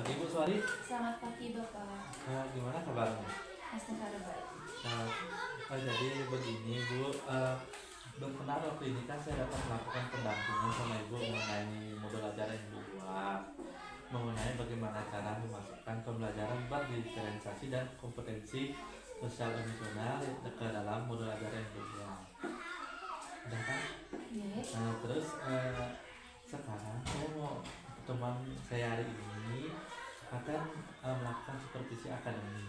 pagi Bu Suari. Selamat pagi Bapak. Gimana kabarnya? Astagfirullah baik. Nah, jadi begini Bu, benar waktu ini kan saya dapat melakukan pendampingan sama Ibu mengenai modul ajaran yang Ibu buat, mengenai bagaimana cara memasukkan pembelajaran berdiferensiasi dan kompetensi sosial emosional ke dalam modul ajaran yang Ibu buat. Udah kan? Yes. Nah, terus sekarang saya mau pertemuan saya hari ini akan melakukan supervisi akademik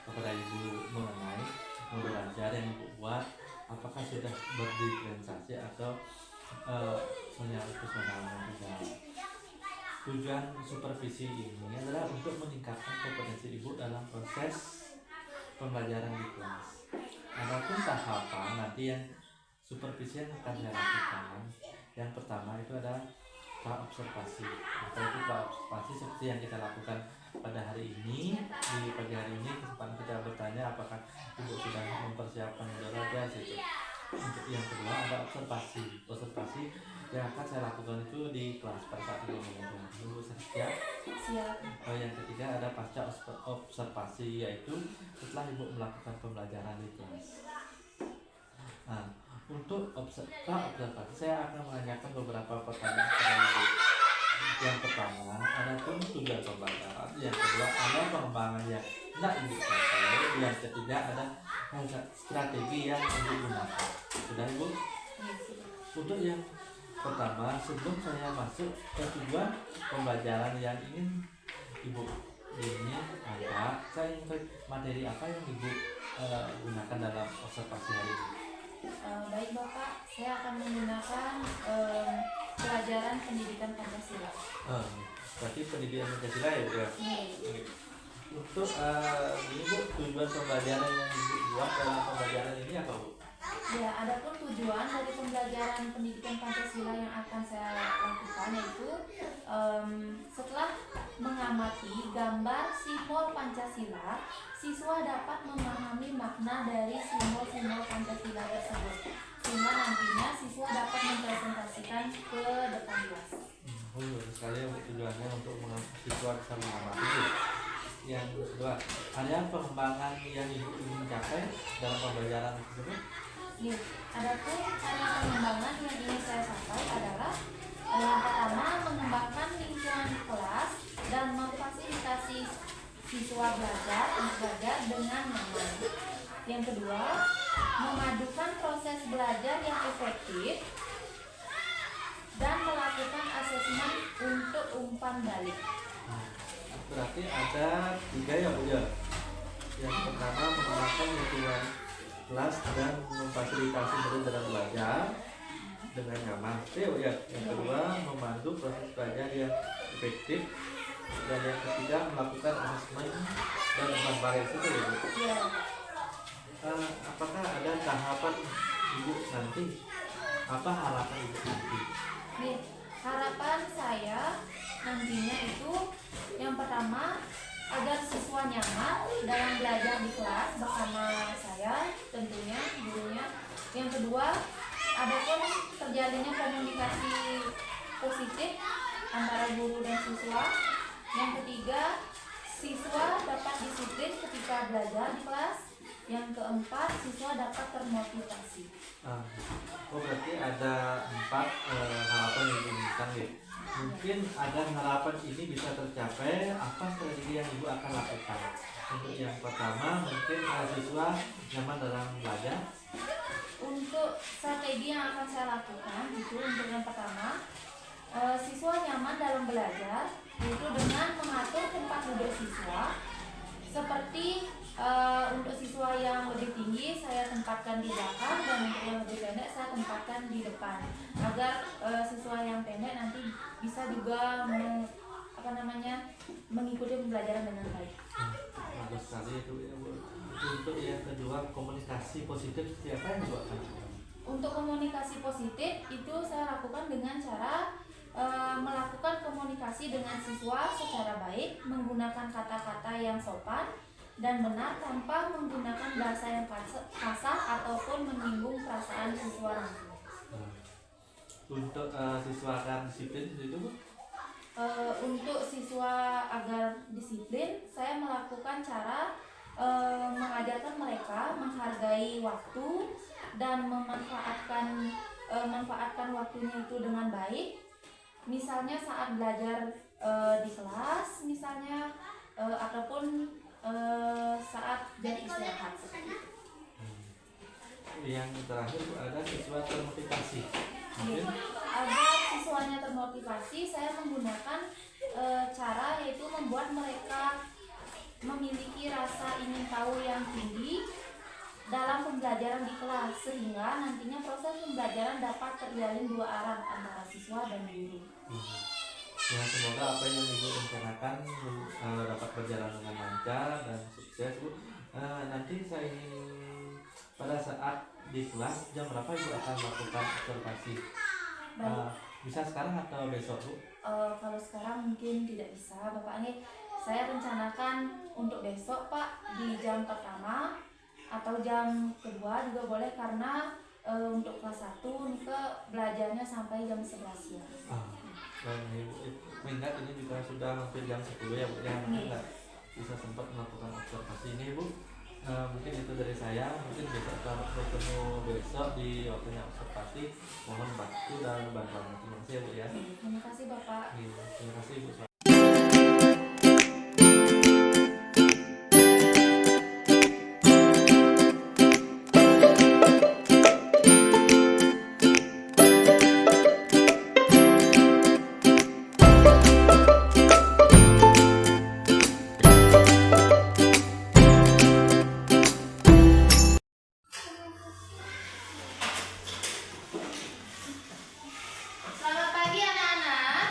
kepada Ibu mengenai modul ajar yang Ibu buat, apakah sudah berdiferensiasi atau sosial emosional juga. Tujuan supervisi ini adalah untuk meningkatkan kompetensi Ibu dalam proses pembelajaran di kelas. Adapun tahapan nanti yang supervisi yang akan saya lakukan, yang pertama itu adalah praobservasi. Itu praobservasi seperti yang kita lakukan pada hari ini. Di pagi hari ini kesempatan kita bertanya apakah Ibu sudah mempersiapkan modal aja situ. Untuk yang kedua ada observasi. Observasi yang akan saya lakukan itu di kelas pada saat Ibu mengajar. Ibu siap? Siap. Yang ketiga ada pasca observasi, yaitu setelah Ibu melakukan pembelajaran di kelas. Nah, untuk observasi saya akan menanyakan beberapa pertanyaan kepada Ibu. Yang pertama, ada tujuan pembelajaran. Yang kedua, ada pengembangan yang tidak Ibu capai. Yang ketiga, ada strategi yang Ibu gunakan. Sudah Ibu? Yes. Untuk yang pertama, sebelum saya masuk ke tujuan pembelajaran yang ingin Ibu ini angkat, saya ingin materi apa yang Ibu gunakan dalam observasi hari ini. Baik Bapak, saya akan menggunakan pelajaran pendidikan Pancasila. Berarti pendidikan Pancasila ya Bu? Yes. Untuk ini Bu, tujuan pembelajaran yang Ibu buat dalam pembelajaran ini apa Bu? Ya, adapun tujuan dari pembelajaran pendidikan Pancasila yang akan saya lakukan yaitu setelah mengamati gambar simbol Pancasila, siswa dapat memahami makna dari simbol-simbol Pancasila tersebut, sehingga nantinya siswa dapat mempresentasikan ke depan kelas. Sekali tujuannya untuk siswa bisa mengamati. Yang kedua, ada pengembangan yang Ibu ingin capai dalam pembelajaran tersebut? Nih, adapun cara pengembangan yang ingin saya capai adalah yang pertama mengembangkan lingkungan kelas dan memfasilitasi siswa belajar dengan nyaman. Yang kedua, memadukan proses belajar yang efektif dan melakukan asesmen untuk umpan balik. Berarti ada 3 ya Bu ya. Yang pertama mengembangkan lingkungan kelas dan memfasilitasi murid dalam belajar dengan nyaman. Ya. Yang kedua memandu proses belajar yang efektif, dan yang ketiga melakukan asesmen dan umpan balik itu ya Bu. Ya. Apakah ada tahapan Ibu nanti? Apa harapan Ibu nanti? Nih, harapan saya nantinya itu yang pertama agar siswa nyaman dalam belajar di kelas bersama saya tentunya gurunya. Yang kedua, adapun terjalinnya komunikasi positif antara guru dan siswa. Yang ketiga, siswa dapat disiplin ketika belajar di kelas. Yang keempat, siswa dapat termotivasi. Berarti ada 4 harapan yang diinginkan ya. Mungkin ada harapan ini bisa tercapai, apa strategi yang Ibu akan lakukan? Untuk yang pertama mungkin siswa nyaman dalam belajar. Untuk strategi yang akan saya lakukan itu untuk yang pertama, siswa nyaman dalam belajar yaitu dengan mengatur tempat duduk siswa. Seperti untuk siswa yang lebih tinggi saya tempatkan di belakang, dan untuk yang lebih pendek saya tempatkan di depan, agar siswa yang pendek nanti bisa juga mengikuti pembelajaran dengan baik. Bagus sekali itu ya Bu. Untuk yang kedua komunikasi positif seperti apa yang Ibu akan lakukan? Untuk komunikasi positif itu saya lakukan dengan cara melakukan komunikasi dengan siswa secara baik, menggunakan kata-kata yang sopan dan benar tanpa menggunakan bahasa yang kasar ataupun menyinggung perasaan siswa. Untuk siswa akan disiplin itu Bu? untuk siswa agar disiplin, saya melakukan cara mengajarkan mereka menghargai waktu dan manfaatkan waktunya itu dengan baik. Misalnya saat belajar di kelas, misalnya ataupun saat jam istirahat seperti itu. Yang terakhir Bu, ada siswa termotivasi. Mungkin Agar siswanya termotivasi, saya menggunakan cara yaitu membuat mereka memiliki rasa ingin tahu yang tinggi dalam pembelajaran di kelas, sehingga nantinya proses pembelajaran dapat terjalin dua arah antara siswa dan guru. ya semoga apa yang Ibu rencanakan dapat berjalan dengan lancar dan sukses Bu. Nanti saya ingin pada saat di kelas jam berapa Ibu akan melakukan observasi? Baik. Bisa sekarang atau besok Bu? Kalau sekarang mungkin tidak bisa, Bapak. Ini saya rencanakan untuk besok, Pak, di jam pertama atau jam kedua juga boleh, karena untuk kelas 1 ke belajarnya sampai jam 11 siang. Dan Ibu mengingat ini juga sudah hampir jam 10 ya Bu, yang mungkin nggak bisa sempat melakukan observasi ini Bu. Mungkin itu dari saya, mungkin besok kalau bertemu besok di waktunya observasi, mohon bantu dan bantuan. Terima kasih ya Bu ya. Terima kasih Bapak. Terima kasih Bu. Selamat pagi anak-anak.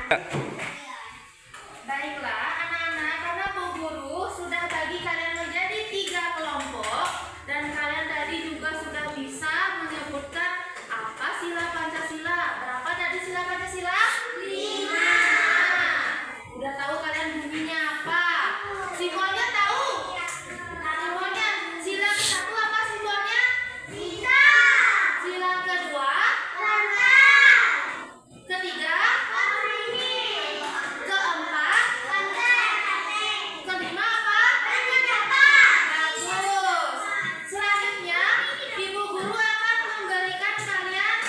Baiklah anak-anak, karena Bu Guru sudah bagi kalian menjadi 3 kelompok dan kalian tadi juga sudah bisa menyebutkan apa sila Pancasila. Berapa tadi sila Pancasila? 5. Udah tahu kalian bunyinya apa? Simbolnya tahu? Simbolnya sila ke-1 apa simbolnya? Sila kedua? Ketiga? Keempat? Kelima apa? Bagus. Selanjutnya, Ibu Guru akan memberikan kalian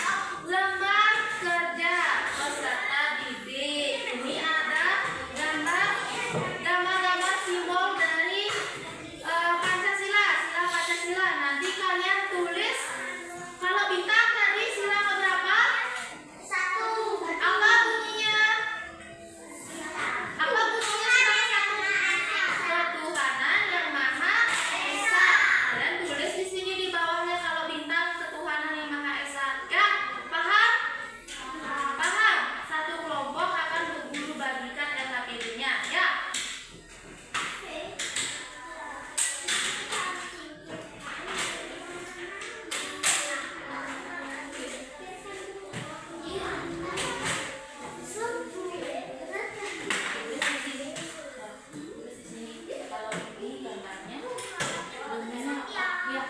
lembar kerja beserta didik. Ini ada gambar simbol dari Pancasila, sila Pancasila. Nanti kalian tulis. Kalau bintang tadi sila keberapa? 1. Apa bunyinya? Apa bunyinya sila ke-1? Ketuhanan yang Maha Esa. Kalian tulis di sini di bawahnya kalau bintang ketuhanan yang Maha Esa. Ya, paham? Paham? Satu kelompok akan Bu Guru bagikan LHPD-nya. Ya. Kalau ini gambarnya, bunyinya apa? Ya.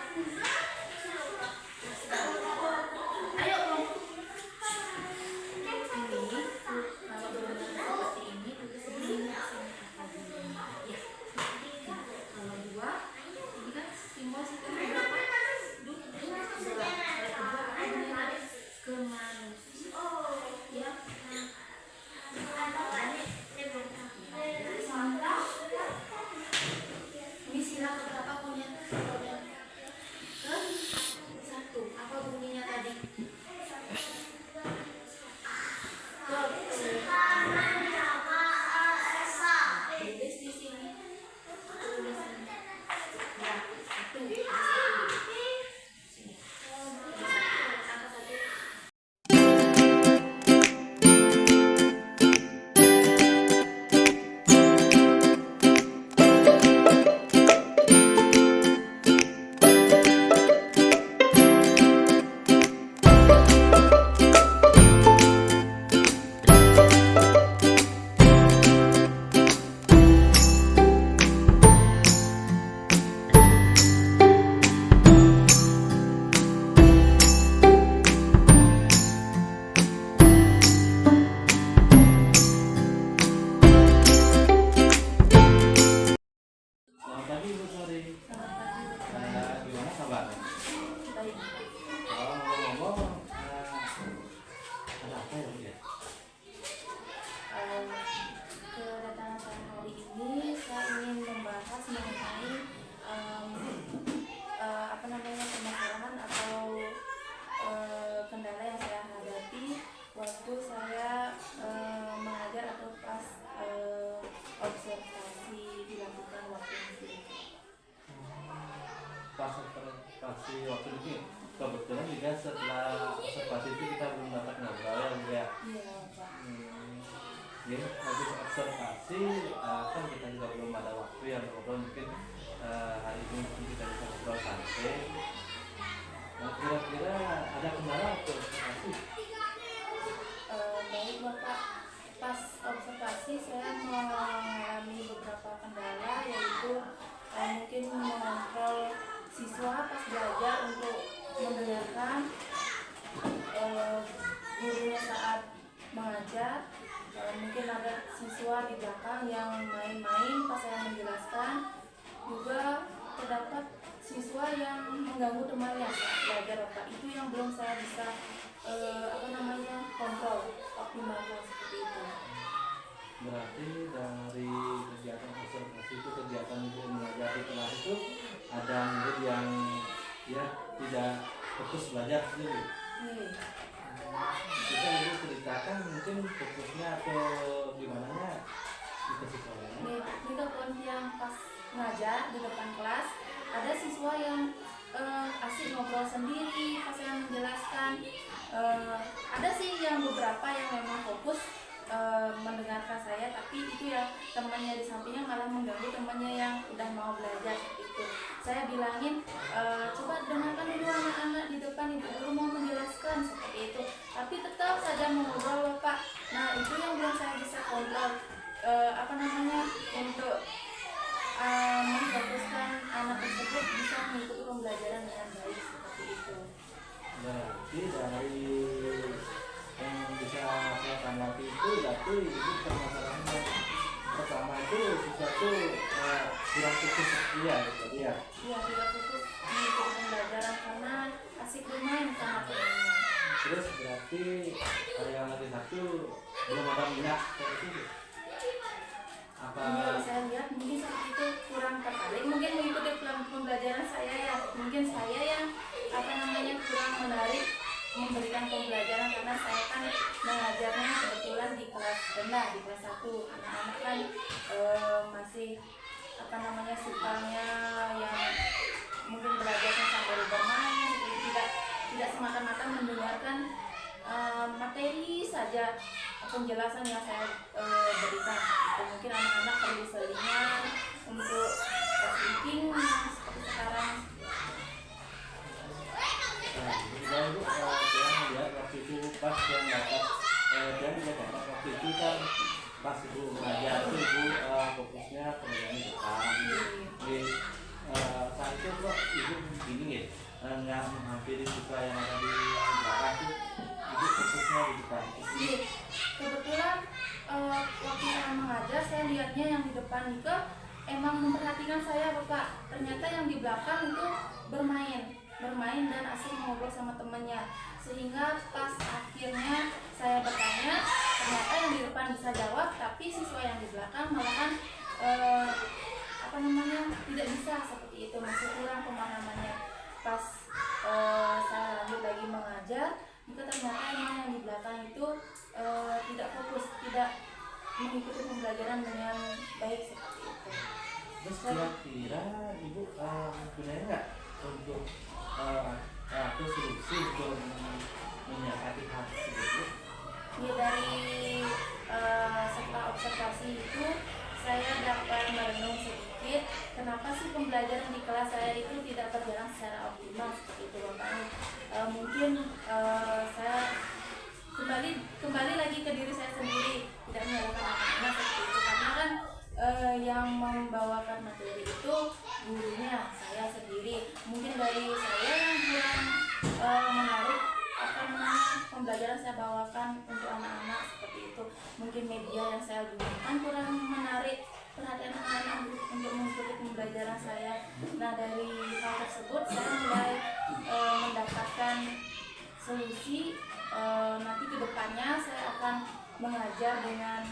Ayo, kelompok. Ini kalau bentuknya seperti ini tulis di sini. Ya. Kalau 2, ini kan simbol situ berapa? 2. Ada 2 apa bunyinya tadi? Kemanusiaan. Ya. Ini sila keberapa punya? Ke-1. Apa bunyinya tadi? Tulis di sini. Tulis di sini. Ya, 1. Sini. Angka 1. Selamat pagi Bu Sari. Gimana kabarnya? Baik. Ngomong-ngomong, ada apa ya Bu ya? Kedatangan saya hari ini saya ingin membahas mengenai permasalahan atau kendala yang saya hadapi waktu saya mengajar atau pas observasi dilakukan waktu itu. Pas observasi waktu itu kebetulan juga setelah observasi itu kita belum dapat ngobrol ya Bu ya. Iya, Pak. Ya, habis observasi kan kita juga belum ada waktu yang ngobrol, mungkin hari ini mungkin kita bisa ngobrol santai. Nah, kira-kira ada kendala waktu observasi? Baik Bapak, pas observasi saya mengalami beberapa kendala, yaitu mungkin mengontrol siswa pas belajar untuk mendengarkan gurunya saat mengajar. Mungkin ada siswa di belakang yang main-main pas saya menjelaskan. Juga terdapat siswa yang mengganggu temannya saat belajar Bapak. Itu yang belum saya bisa kontrol optimalkan seperti itu. Berarti dari kegiatan observasi itu, kegiatan ibu mengajar di kelas itu ada murid yang ya tidak fokus belajar sendiri. Bisa ibu ceritakan mungkin fokusnya atau gimana nya itu siswanya? Di telepon yang pas ngajar di depan kelas ada siswa yang asik ngobrol sendiri pas saya menjelaskan. Ada sih yang beberapa yang memang fokus mendengarkan saya, tapi itu ya temannya di sampingnya malah mengganggu temannya yang udah mau belajar seperti itu. Saya bilangin coba dengarkan dulu anak-anak di depan, ibu guru mau menjelaskan seperti itu, tapi tetap saja mengobrol loh Pak. Nah itu yang belum saya bisa kontrol, untuk memfokuskan anak tersebut bisa mengikuti pembelajaran dengan baik seperti itu. Berarti dari yang bisa saya tanggapi itu berarti itu permasalahannya pertama itu sesuatu kurang fokus ya gitu ya. Iya, tidak fokus mengikuti pembelajaran karena asik bermain sama temannya. Terus berarti yang lagi satu belum ada minat seperti itu. Apa Ini saya lihat mungkin seperti itu kurang tertarik, mungkin mengikuti pembelajaran saya ya, mungkin saya yang kurang menarik memberikan pembelajaran karena saya kan mengajarnya kebetulan di kelas rendah, di kelas 1. Anak-anak kan masih sukanya yang mungkin belajarnya sambil bermain, jadi tidak semata-mata mendengarkan materi saja penjelasan yang saya berikan. Mungkin anak-anak perlu selingan untuk speaking seperti sekarang. Nah, ibu yang lihat waktu itu pas yang dapat dan dia dapat waktu itu kan pas ibu mengajar tuh ibu fokusnya pembelajaran depan. Di saat itu kok ibu gini ya nggak menghampiri siswa yang ada di belakang tuh ibu fokusnya di depan. Iya, kebetulan waktu saya mengajar saya lihatnya yang di depan itu emang memperhatikan saya Bapak. Ternyata yang di belakang itu bermain dan asik ngobrol sama temannya, sehingga pas akhirnya saya bertanya ternyata yang di depan bisa jawab, tapi siswa yang di belakang malahan tidak bisa seperti itu, masih kurang pemahamannya. Pas saya lanjut lagi mengajar, itu ternyata yang di belakang itu tidak fokus, tidak mengikuti pembelajaran dengan baik seperti itu. Terus kira-kira ibu sebenarnya nggak untuk atau solusi untuk menyakiti hal tersebut? Ya, dari setelah observasi itu saya dapat merenung sedikit kenapa sih pembelajaran di kelas saya itu tidak berjalan secara optimal seperti itu Bapak. Mungkin saya kembali lagi ke diri saya sendiri, tidak menyalahkan anak-anak seperti itu, karena kan yang membawakan materi itu gurunya saya sendiri. Mungkin dari saya yang kurang menarik pembelajaran saya bawakan untuk anak-anak seperti itu. Mungkin media yang saya gunakan kurang menarik perhatian anak-anak untuk mengikuti pembelajaran saya. Nah dari hal tersebut saya mulai mendapatkan solusi. Nanti kedepannya saya akan mengajar dengan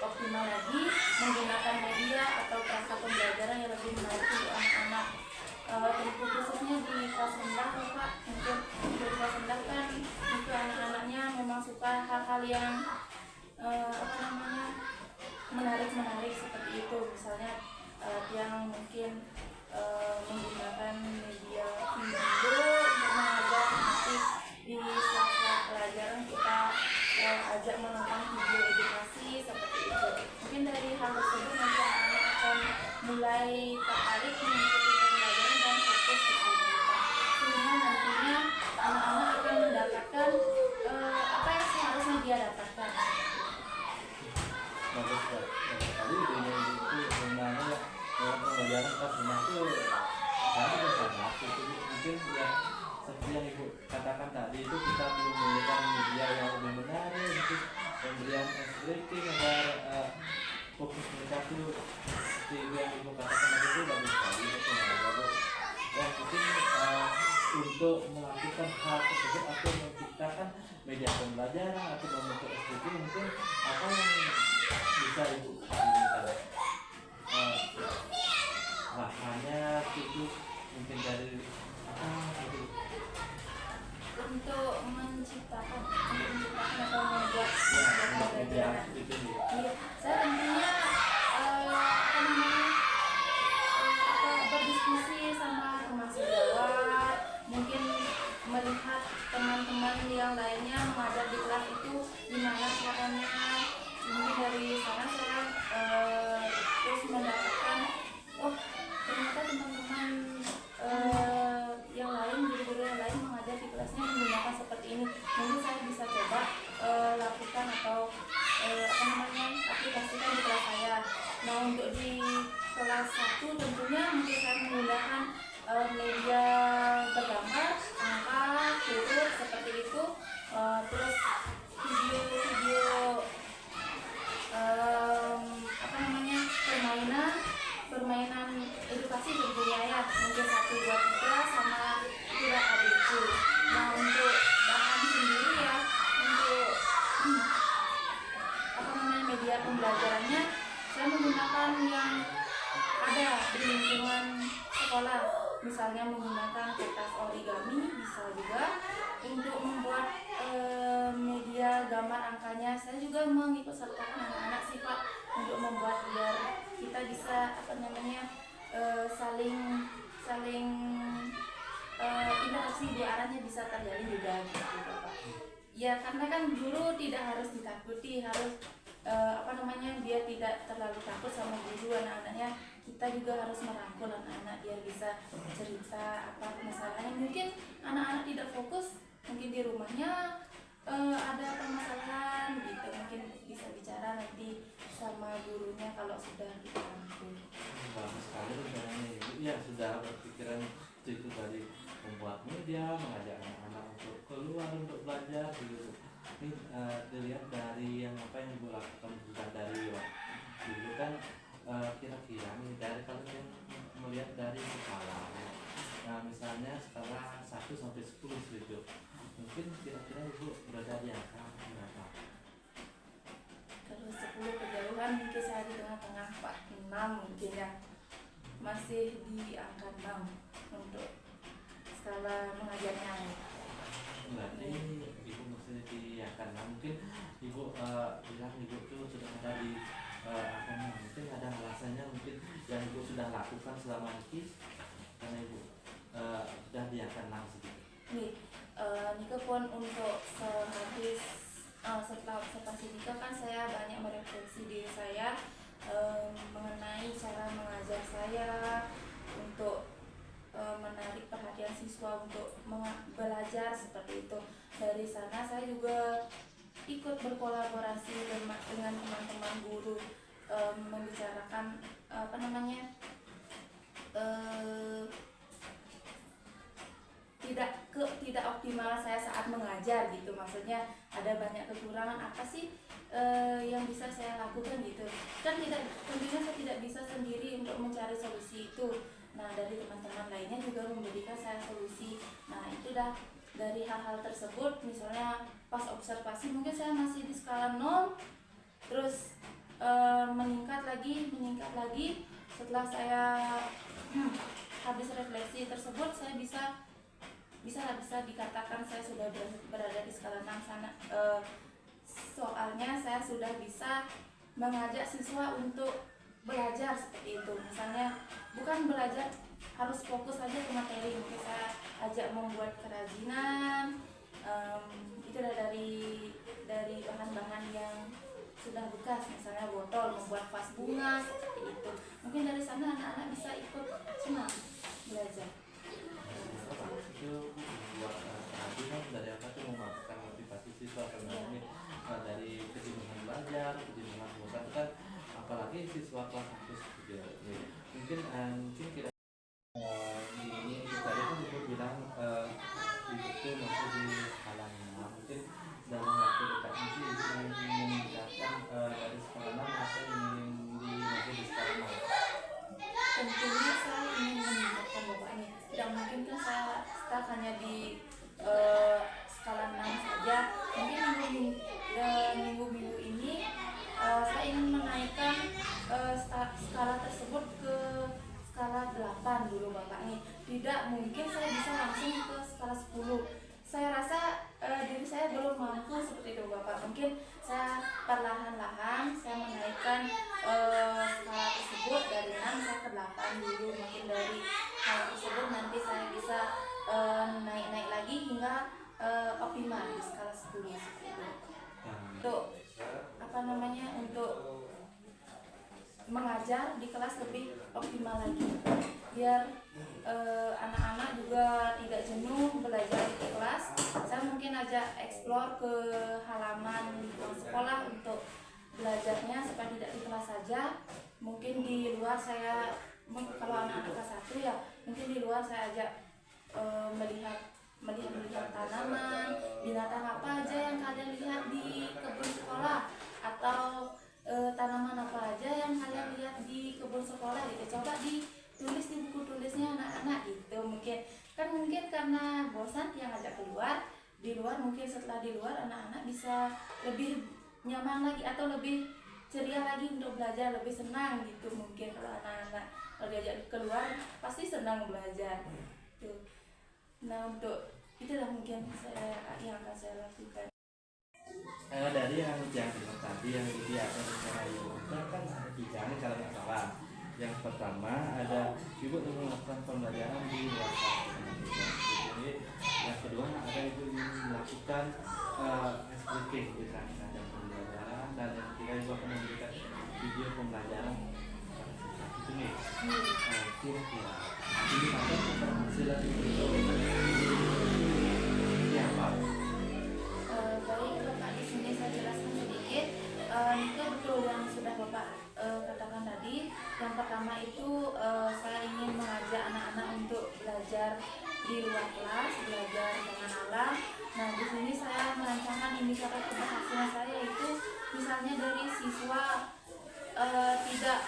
optimal lagi, menggunakan media atau perangkat pembelajaran yang lebih menarik untuk anak-anak. Untuk khususnya di kelas rendah Pak, untuk kelas rendah kan untuk anak-anaknya memang suka hal-hal yang menarik seperti itu, misalnya yang mungkin menggunakan media video untuk mengajar. Nanti di sela-sela pelajaran kita ajak menonton video edukasi seperti itu. Mungkin dari hal tersebut nanti anak-anak akan mulai tertarik mengikuti pembelajaran dan fokus di pembelajaran, sehingga nantinya anak-anak akan mendapatkan apa yang seharusnya dia dapatkan. Bagus ya. Tadi ide itu sebenarnya dalam pembelajaran pas rumah itu saya juga sangat itu mungkin ya seperti yang ibu katakan tadi itu kita belum memberikan media yang lebih menarik, itu pemberian breaking agar fokus mereka itu seperti yang ibu katakan tadi itu bagus sekali itu bagus. Yang penting untuk melakukan hal tersebut atau menciptakan media pembelajaran atau membentuk SDG mungkin apa yang bisa ibu minta bahannya itu mungkin dari apa gitu Untuk menciptakan atau membuat media pembelajaran. itu Iya, saya tentunya berdiskusi sama teman sejawat, mungkin melihat teman-teman yang lainnya mengajar di kelas itu gimana caranya untuk di kelas 1 tentunya mungkin saya menggunakan media bergambar, angka, huruf seperti itu. Terus video-video permainan edukasi tentunya ya, mungkin 1, 2, 3 sama surat ABC. Nah untuk bahan sendiri ya, untuk media pembelajarannya saya menggunakan yang ada di lingkungan sekolah, misalnya menggunakan kertas origami, bisa juga untuk membuat media gambar angkanya. Saya juga mengikut sertakan anak-anak sih Pak, untuk membuat biar kita bisa saling interaksi dua arahnya bisa terjalin juga gitu Pak. Ya karena kan guru tidak harus ditakuti, harus dia tidak terlalu takut sama guru. Anak-anaknya kita juga harus merangkul anak-anak biar bisa cerita apa masalahnya. Mungkin anak-anak tidak fokus, mungkin di rumahnya ada permasalahan gitu, mungkin bisa bicara nanti sama gurunya kalau sudah kita rangkul. Bagus sekali rencananya Ibu. Ya sudah berpikiran itu tadi, membuat media, mengajak anak-anak untuk keluar untuk belajar gitu. Ini dilihat dari yang Ibu lakukan, bukan dari dulu kan. Kira-kira nih dari kalian melihat dari skala, misalnya skala 1 sampai 10 gitu, mungkin kira-kira Ibu berada di angka berapa? Kalau 10 kejauhan mungkin saya di tengah-tengah Pak, 6 mungkin ya, masih di angka 6 untuk skala mengajarnya. Berarti Ibu masih di angka 6. Mungkin Ibu bilang Ibu tuh sudah ada di angka 6, mungkin ada alasannya mungkin yang Ibu sudah lakukan selama ini karena Ibu sudah di angka 6 sedikit. Nika pun untuk setelah Nika kan saya banyak merefleksi diri saya mengenai cara mengajar saya untuk menarik perhatian siswa untuk belajar seperti itu. Dari sana saya juga ikut berkolaborasi dengan teman-teman guru, membicarakan tidak optimal saya saat mengajar gitu. Maksudnya ada banyak kekurangan apa sih yang bisa saya lakukan gitu. Kan tentunya saya tidak bisa sendiri untuk mencari solusi itu. Nah dari teman-teman lainnya juga memberikan saya solusi. Nah itu dah dari hal-hal tersebut, misalnya pas observasi mungkin saya masih di skala 0, terus meningkat lagi setelah saya habis refleksi tersebut, saya bisa dikatakan saya sudah berada di skala 6 sana. Soalnya saya sudah bisa mengajak siswa untuk belajar seperti itu. Misalnya bukan belajar harus fokus saja ke materi, mungkin saya ajak membuat kerajinan, itu dari bahan-bahan yang sudah bekas, misalnya botol, membuat vas bunga seperti itu. Mungkin dari sana anak-anak bisa ikut senang belajar. Itu buat kerajinan dari apa tuh, memasukkan motivasi siswa sebenarnya dari kejenuhan belajar, kejenuhan bosan kan, apalagi siswa kelas 1 juga. Mungkin kita ini tadi kan Ibu bilang Ibu tuh masih di skala 6. Mungkin dalam waktu dekat ini sih Ibu ingin meningkatkan dari skala 6 atau ingin masih di skala 0? Tentunya saya ingin meningkatkan Bapak ini. Tidak mungkin kan saya stuck hanya di skala 6 saja. Mungkin minggu-minggu ini saya ingin menaikkan skala tersebut ke skala 8 dulu Bapak nih. Tidak mungkin saya bisa langsung ke skala 10. Saya rasa diri saya belum mampu seperti itu Bapak. Mungkin saya perlahan-lahan saya menaikkan skala tersebut dari 6 saya ke 8 dulu. Mungkin dari hal tersebut nanti saya bisa naik-naik lagi hingga optimal di skala 10 seperti itu. Untuk mengajar di kelas lebih optimal lagi, biar anak-anak juga tidak jenuh belajar di kelas. Saya mungkin ajak eksplor ke halaman sekolah untuk belajarnya supaya tidak di kelas saja. mungkin di luar saya kalau anak-anak kelas 1 ya mungkin di luar saya ajak melihat tanaman, binatang apa aja yang kalian lihat di kebun sekolah, atau tanaman apa aja yang kalian lihat di kebun sekolah gitu. Coba ditulis di buku tulisnya anak-anak gitu. Mungkin karena bosan yang ajak keluar, di luar mungkin setelah di luar anak-anak bisa lebih nyaman lagi atau lebih ceria lagi untuk belajar, lebih senang gitu. Mungkin kalau anak-anak kalau diajak keluar pasti senang belajar tuh. Nah, untuk itulah mungkin yang akan saya lakukan. Dari yang tadi yang disediakan secara Yoga kan ada 3 nih kalau nggak salah. Yang pertama ada ibu melakukan pembelajaran di luar kelas. Jadi yang kedua ada ibu ingin melakukan SBK di sana ada pembelajaran, dan yang ketiga ibu akan memberikan video pembelajaran itu nih. Kira-kira ini ada keberhasilan itu apa? Baik Bapak, di sini saya jelaskan sedikit. Itu betul yang sudah Bapak katakan tadi. Yang pertama itu saya ingin mengajak anak-anak untuk belajar di luar kelas, belajar dengan alam. Nah, di sini saya merancangkan indikator keberhasilan saya itu misalnya dari siswa tidak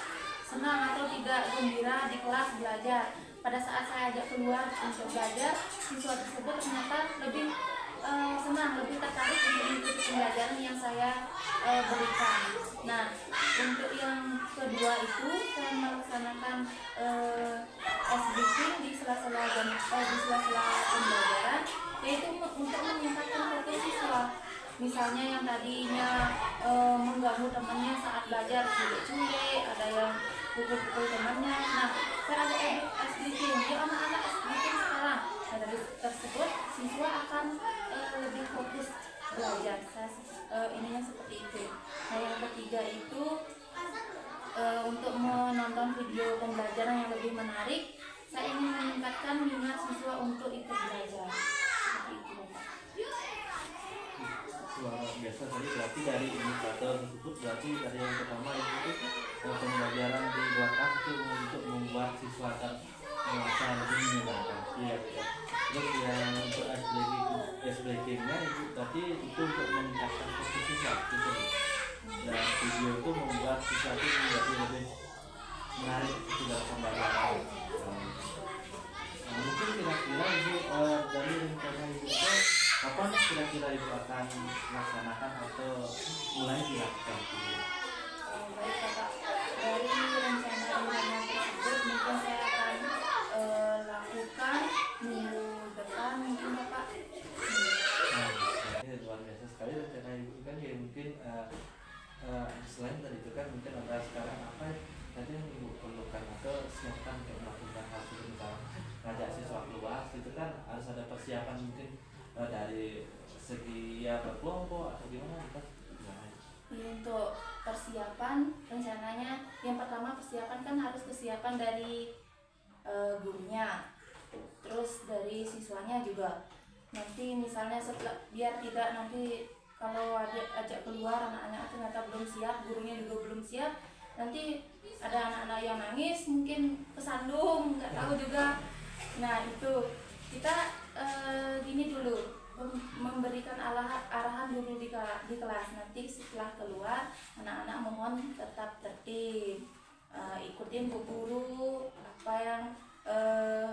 senang atau tidak gembira di kelas belajar. Pada saat saya ajak keluar untuk belajar, siswa tersebut ternyata lebih senang, lebih tertarik untuk mengikuti pembelajaran yang saya berikan. Nah, untuk yang kedua itu saya melaksanakan SBK di sela-sela pembelajaran, yaitu untuk meningkatkan fokus siswa. Misalnya yang tadinya mengganggu temannya saat belajar, culik-culik, ada yang pukul-pukul temannya. Nah, saya ada SBK, dia anak-anak SBK sekarang. Nah, dari tersebut siswa akan lebih fokus belajar. Ininya seperti itu. Nah, yang ketiga itu untuk menonton video pembelajaran yang lebih menarik, saya ingin meningkatkan minat siswa untuk ikut belajar. Seperti itu, Bapak. Luar biasa tadi, berarti dari indikator tersebut berarti dari yang pertama itu pembelajaran di luar kelas itu untuk membuat siswa merasa lebih menyenangkan. Iya. Terus yang untuk SBK-nya itu berarti itu untuk meningkatkan fokus siswa gitu. Dan video itu membuat siswa itu menjadi lebih menarik itu dalam pembelajaran. Mungkin kira-kira ibu dari rencana ibu itu kapan kira-kira ibu akan melaksanakan atau mulai dilakukan? Baik Bapak, dari rencana tersebut mungkin saya akan lakukan minggu depan mungkin Bapak. Ini luar biasa sekali rencana ibu kan ya. Mungkin selain dari itu kan mungkin ada sekarang apa tadi yang ibu perlukan atau siapkan untuk melakukan hal itu, misalnya ngajak siswa keluar itu kan harus ada persiapan mungkin dari segi ya berkelompok atau gimana kan? Untuk persiapan rencananya yang pertama persiapan kan harus kesiapan dari gurunya, terus dari siswanya juga. Nanti misalnya setelah biar tidak nanti kalau ajak keluar anak-anak ternyata belum siap, gurunya juga belum siap, nanti ada anak-anak yang nangis mungkin kesandung, nggak tahu juga. Nah itu kita gini dulu, memberikan arahan dulu di kelas. Nanti setelah keluar anak-anak mohon tetap tertib, ikutin bu guru apa yang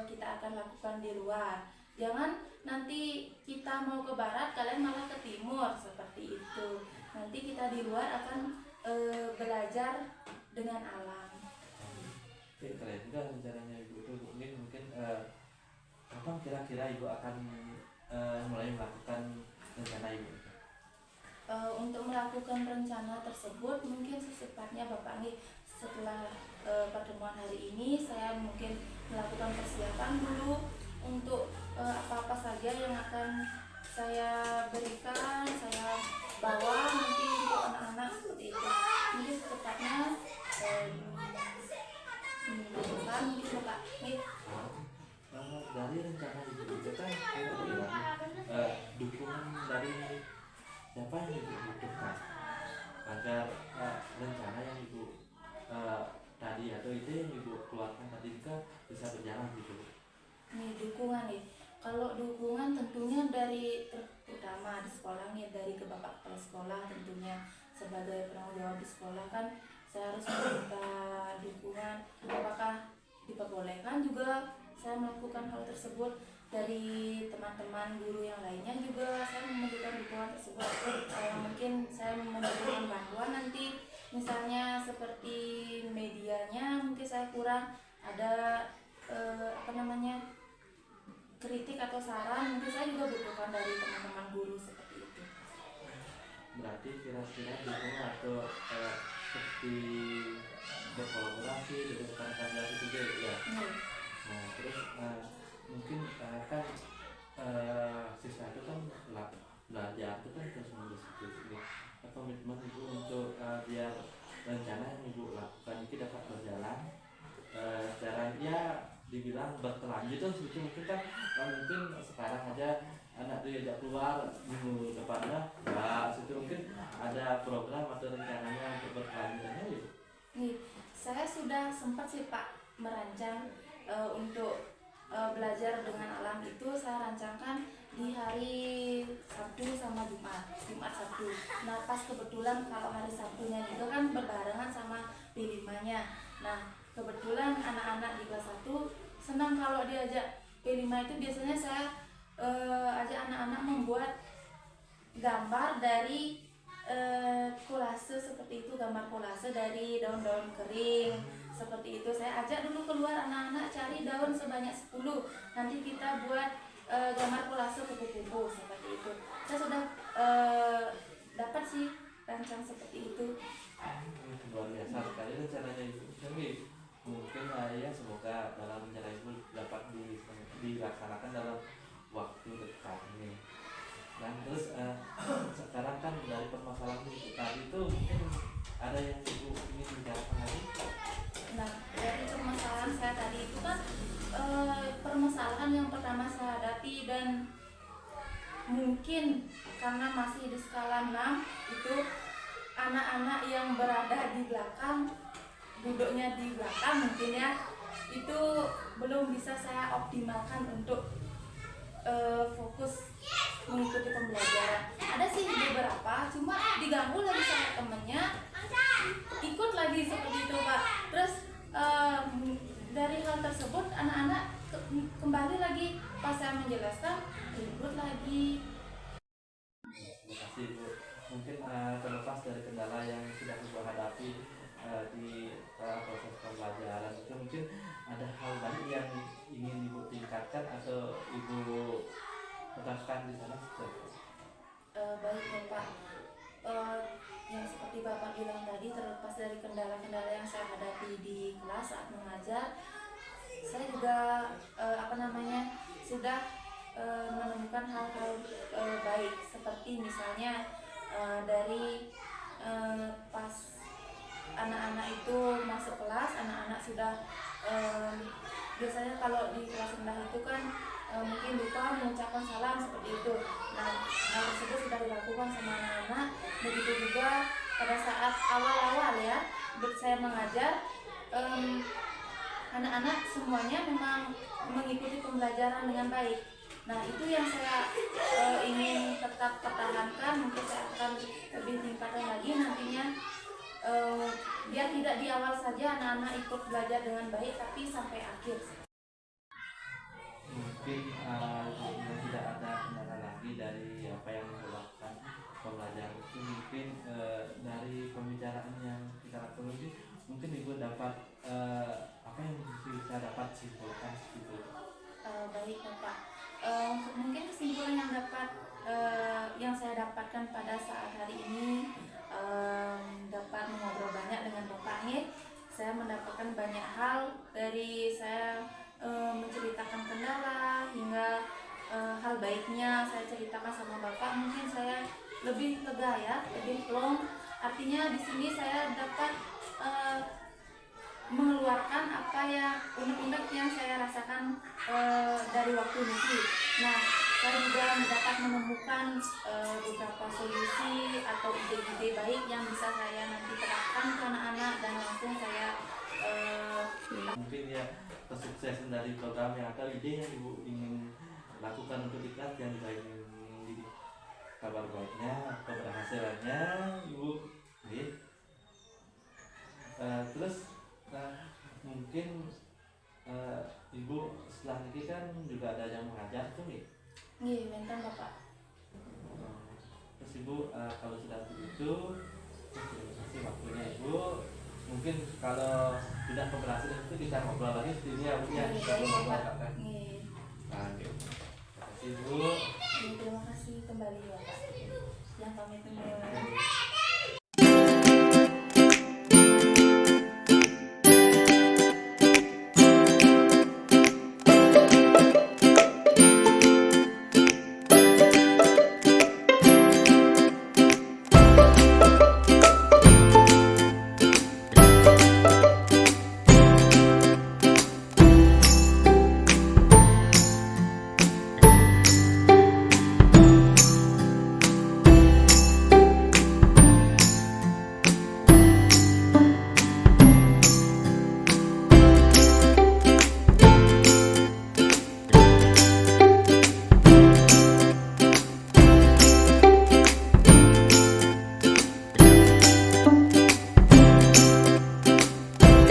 kita akan lakukan di luar. Jangan nanti kita mau ke barat kalian malah ke timur, seperti itu. Nanti kita di luar akan belajar dengan alam. Keren juga rencananya ibu itu. Mungkin kapan kira-kira ibu akan mulai melakukan rencana ibu? Untuk melakukan rencana tersebut mungkin secepatnya Bapak nih, setelah pertemuan hari ini saya mungkin melakukan persiapan dulu untuk apa-apa saja yang akan saya berikan, saya bawa nanti untuk anak-anak seperti itu. Mungkin secepatnya minggu depan mungkin Bapak nih. Dari rencana ibu itu kan ibu bilang dukungan dari siapa yang ibu butuhkan agar rencana yang ibu yang ibu keluarkan tadi juga bisa berjalan gitu? Nih dukungan nih. Kalau dukungan tentunya dari terutama di sekolah nih, dari ke bapak kepala sekolah tentunya sebagai penanggung jawab di sekolah kan saya harus meminta dukungan. Apakah diperbolehkan juga saya melakukan hal tersebut? Dari teman-teman guru yang lainnya juga saya memberikan dukungan tersebut. Mungkin saya membutuhkan bantuan nanti, misalnya seperti medianya mungkin saya kurang ada apa namanya kritik atau saran, mungkin saya juga butuhkan dari teman-teman guru seperti itu. Berarti kira-kira dukungan atau seperti berkolaborasi dengan rekan-rekan itu juga ya. Nah terus mungkin kan siswa itu kan belajar itu kan terus menerus gitu. Komitmen ibu untuk biar rencana yang ibu lakukan itu dapat berjalan secara ya dibilang berkelanjutan sebetulnya. Mungkin kan mungkin sekarang aja anak diajak keluar minggu depannya ya situ mungkin ada program atau rencananya untuk berkelanjutannya ya. Nih, saya sudah sempat sih Pak merancang untuk belajar dengan alam itu. Saya rancangkan di hari Sabtu sama Jumat Sabtu. Nah pas kebetulan kalau hari Sabtunya itu kan berbarengan sama P5-nya. Nah kebetulan anak-anak di kelas 1 senang kalau diajak P5 itu. Biasanya saya ajak anak-anak membuat gambar dari kolase seperti itu, gambar kolase dari daun-daun kering seperti itu. Saya ajak dulu keluar anak-anak cari daun sebanyak 10, nanti kita buat gambar kolase kupu-kupu seperti itu. Saya sudah dapat sih rancang seperti itu. Luar biasa sekali rencananya ibu. Tapi mungkin ya semoga dalam rencana ibu dapat dilaksanakan dalam waktu dekat ini. Nah terus sekarang kan dari permasalahan ibu tadi itu mungkin ada yang ibu ingin bicarakan lagi? Nah dari permasalahan saya tadi itu kan permasalahan yang pertama saya hadapi, dan mungkin karena masih di skala 6 itu anak-anak yang berada di belakang, duduknya di belakang mungkin ya, itu belum bisa saya optimalkan untuk fokus mengikuti pembelajaran. Ada sih beberapa, cuma diganggu lagi sama temennya, ikut lagi seperti itu Pak. Terus dari hal tersebut anak-anak kembali lagi pas saya menjelaskan ribut lagi. Terima kasih Bu. Mungkin terlepas dari kendala yang sudah ibu hadapi di proses pembelajaran itu, mungkin ada hal lain yang ingin ibu tingkatkan atau ibu tekankan di sana? Baik Bapak, yang seperti Bapak bilang tadi, terlepas dari kendala-kendala yang saya hadapi di kelas saat mengajar, saya juga sudah menemukan hal-hal baik, seperti misalnya dari pas anak-anak itu masuk kelas, anak-anak sudah biasanya kalau di kelas rendah itu kan mungkin lupa mengucapkan salam seperti itu. Nah hal tersebut sudah dilakukan sama anak-anak. Begitu juga pada saat awal-awal ya saya mengajar, anak-anak semuanya memang mengikuti pembelajaran dengan baik. Nah itu yang saya ingin tetap pertahankan. Mungkin saya akan lebih tingkatkan lagi nantinya, biar tidak di awal saja anak-anak ikut belajar dengan baik, tapi sampai akhir. Mungkin tidak ada kendala lagi dari apa yang dilakukan pembelajaran itu. Mungkin dari pembicaraan yang kita lakukan ini, mungkin ibu dapat apa yang bisa dapat simpulkan gitu. Baik Bapak, mungkin kesimpulan yang saya dapatkan pada saat hari ini, dapat mengobrol banyak dengan Bapak nih. Saya mendapatkan banyak hal, dari saya menceritakan kendala hingga hal baiknya saya ceritakan sama Bapak. Mungkin saya lebih lega ya, lebih plong. Artinya di sini saya dapat mengeluarkan apa yang unek-unek yang saya rasakan dari waktu ini. Nah, saya juga dapat menemukan beberapa solusi atau ide-ide baik yang bisa saya nanti terapkan ke anak-anak, dan langsung saya Mungkin ya kesuksesan dari program yang atau ide yang ibu ingin lakukan untuk di kelas yang kita ingin di kabar baiknya, keberhasilannya ibu. Terus mungkin ibu setelah ini kan juga ada yang mengajar tuh ya. Nggih, benten Bapak. Terus ibu kalau sudah begitu, terima kasih waktunya ibu. Mungkin kalau sudah keberhasilan itu kita ngobrol lagi di sini ya bu ya. Nggih, baik Bapak. Nggih. Nah, gitu. Terima kasih bu. Terima kasih kembali Bapak. Yang pamit dulu.